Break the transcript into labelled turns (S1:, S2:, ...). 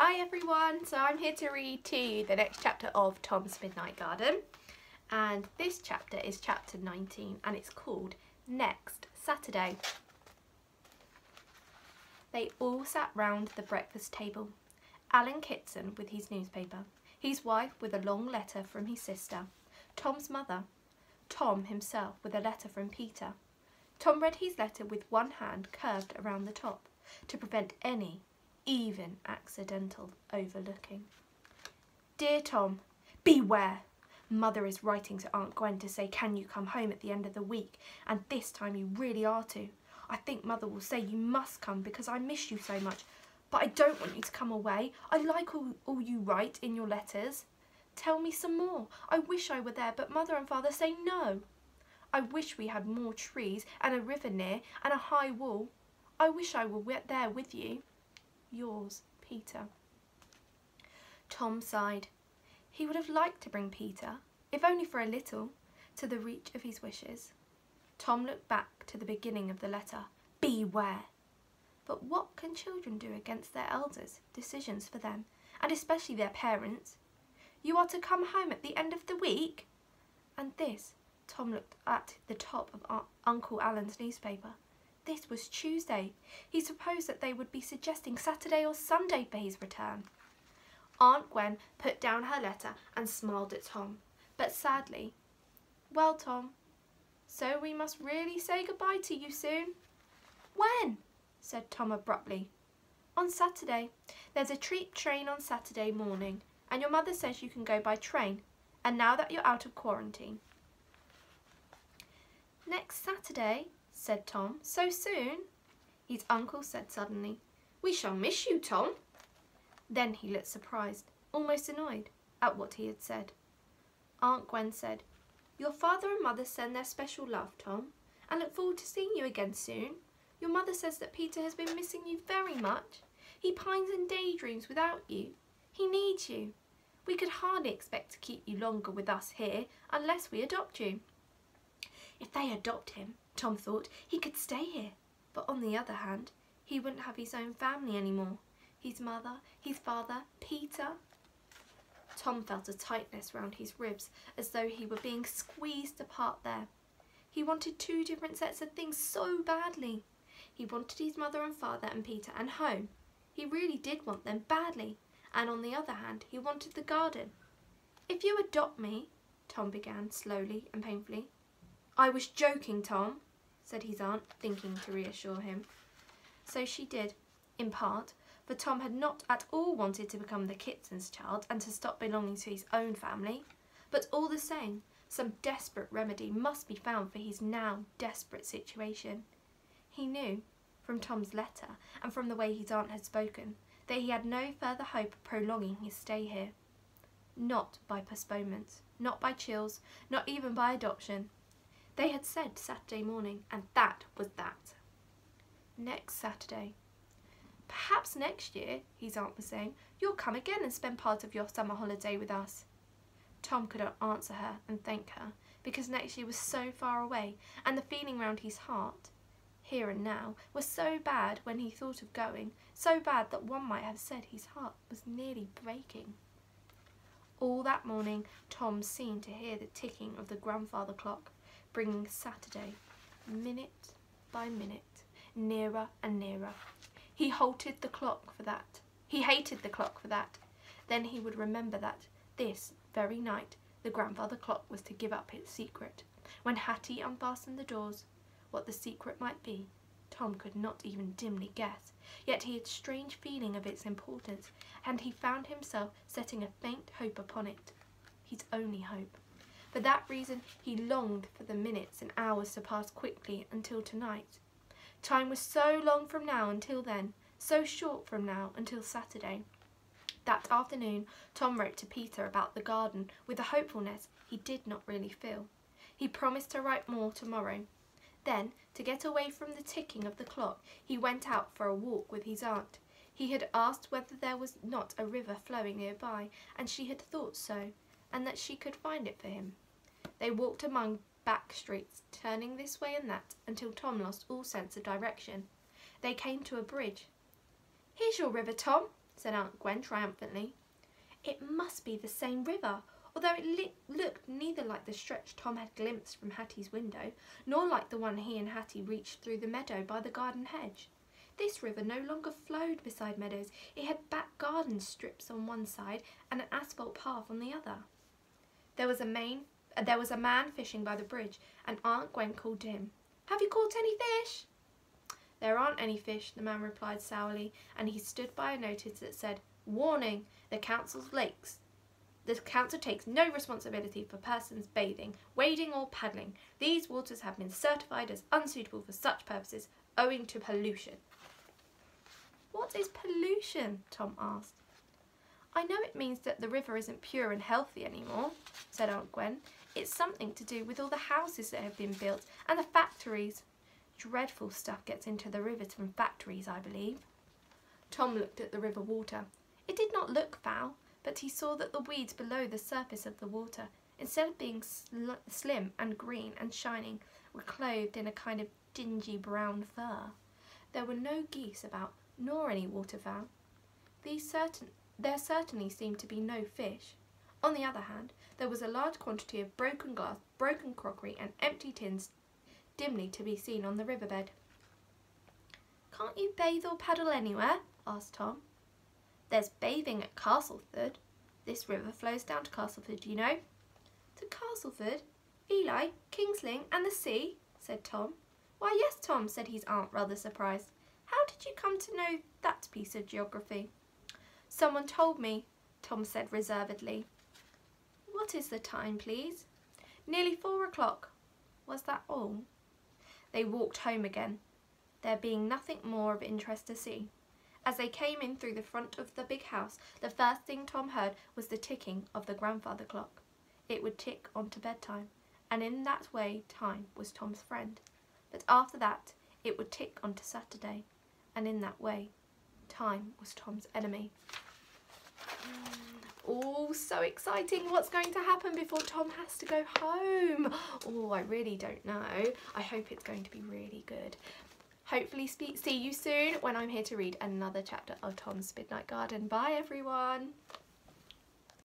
S1: Hi everyone, so I'm here to read to you the next chapter of Tom's Midnight Garden, and this chapter is chapter 19 and it's called Next Saturday. They all sat round the breakfast table. Alan Kitson with his newspaper, his wife with a long letter from his sister, Tom's mother, Tom himself with a letter from Peter. Tom read his letter with one hand curved around the top to prevent any even accidental overlooking. Dear Tom, beware! Mother is writing to Aunt Gwen to say can you come home at the end of the week, and this time you really are to. I think Mother will say you must come because I miss you so much, but I don't want you to come away. I like all you write in your letters. Tell me some more. I wish I were there, but Mother and Father say no. I wish we had more trees and a river near and a high wall. I wish I were there with you. Yours, Peter. Tom sighed. He would have liked to bring Peter, if only for a little, to the reach of his wishes. Tom looked back to the beginning of the letter. Beware! But what can children do against their elders' decisions for them, and especially their parents? You are to come home at the end of the week? And this, Tom looked at the top of Uncle Alan's newspaper. This was Tuesday. He supposed that they would be suggesting Saturday or Sunday for his return. Aunt Gwen put down her letter and smiled at Tom, but sadly. Well, Tom, so we must really say goodbye to you soon? When? Said Tom abruptly. On Saturday. There's a treat train on Saturday morning, and your mother says you can go by train, and now that you're out of quarantine. Next Saturday? Said Tom. So soon? His uncle said suddenly. We shall miss you, Tom. Then he looked surprised, almost annoyed, at what he had said. Aunt Gwen said, Your father and mother send their special love, Tom, and look forward to seeing you again soon. Your mother says that Peter has been missing you very much. He pines and daydreams without you. He needs you. We could hardly expect to keep you longer with us here unless we adopt you. If they adopt him, Tom thought, he could stay here, but on the other hand, he wouldn't have his own family anymore. His mother, his father, Peter. Tom felt a tightness round his ribs, as though he were being squeezed apart there. He wanted two different sets of things so badly. He wanted his mother and father and Peter and home. He really did want them badly, and on the other hand, he wanted the garden. If you adopt me, Tom began slowly and painfully. I was joking, Tom, said his aunt, thinking to reassure him. So she did, in part, for Tom had not at all wanted to become the Kitson's child and to stop belonging to his own family. But all the same, some desperate remedy must be found for his now desperate situation. He knew, from Tom's letter and from the way his aunt had spoken, that he had no further hope of prolonging his stay here. Not by postponements, not by chills, not even by adoption. They had said Saturday morning, and that was that. Next Saturday. Perhaps next year, his aunt was saying, you'll come again and spend part of your summer holiday with us. Tom could not answer her and thank her, because next year was so far away, and the feeling round his heart, here and now, was so bad when he thought of going, so bad that one might have said his heart was nearly breaking. All that morning, Tom seemed to hear the ticking of the grandfather clock, bringing Saturday, minute by minute, nearer and nearer. He hated the clock for that. He hated the clock for that. Then he would remember that this very night the grandfather clock was to give up its secret. When Hattie unfastened the doors, what the secret might be, Tom could not even dimly guess, yet he had a strange feeling of its importance, and he found himself setting a faint hope upon it, his only hope. For that reason he longed for the minutes and hours to pass quickly until tonight. Time was so long from now until then, so short from now until Saturday. That afternoon Tom wrote to Peter about the garden with a hopefulness he did not really feel. He promised to write more tomorrow. Then, to get away from the ticking of the clock, he went out for a walk with his aunt. He had asked whether there was not a river flowing nearby, and she had thought so, and that she could find it for him. They walked among back streets, turning this way and that, until Tom lost all sense of direction. They came to a bridge. Here's your river, Tom, said Aunt Gwen triumphantly. It must be the same river, although it looked neither like the stretch Tom had glimpsed from Hattie's window, nor like the one he and Hattie reached through the meadow by the garden hedge. This river no longer flowed beside meadows. It had back garden strips on one side and an asphalt path on the other. There was a man fishing by the bridge, and Aunt Gwen called to him. "Have you caught any fish?" "There aren't any fish," the man replied sourly, and he stood by a notice that said, "Warning, the council takes no responsibility for persons bathing, wading or paddling. These waters have been certified as unsuitable for such purposes, owing to pollution." "What is pollution?" Tom asked. "I know it means that the river isn't pure and healthy anymore," said Aunt Gwen. "It's something to do with all the houses that have been built and the factories. Dreadful stuff gets into the rivers from factories, I believe." Tom looked at the river water. It did not look foul, but he saw that the weeds below the surface of the water, instead of being slim and green and shining, were clothed in a kind of dingy brown fur. There were no geese about, nor any waterfowl. There certainly seemed to be no fish. On the other hand, there was a large quantity of broken glass, broken crockery and empty tins dimly to be seen on the riverbed. "Can't you bathe or paddle anywhere?" asked Tom. "There's bathing at Castleford. This river flows down to Castleford, you know." "To Castleford? Ely, Kingsling and the sea?" said Tom. "Why, yes, Tom," said his aunt, rather surprised. "How did you come to know that piece of geography?" "Someone told me," Tom said reservedly. "What is the time, please?" "Nearly 4 o'clock." Was that all? They walked home again, there being nothing more of interest to see. As they came in through the front of the big house, the first thing Tom heard was the ticking of the grandfather clock. It would tick on to bedtime, and in that way time was Tom's friend. But after that, it would tick on to Saturday, and in that way time was Tom's enemy. Oh, so exciting. What's going to happen before Tom has to go home? Oh, I really don't know. I hope it's going to be really good. Hopefully see you soon when I'm here to read another chapter of Tom's Midnight Garden. Bye, everyone.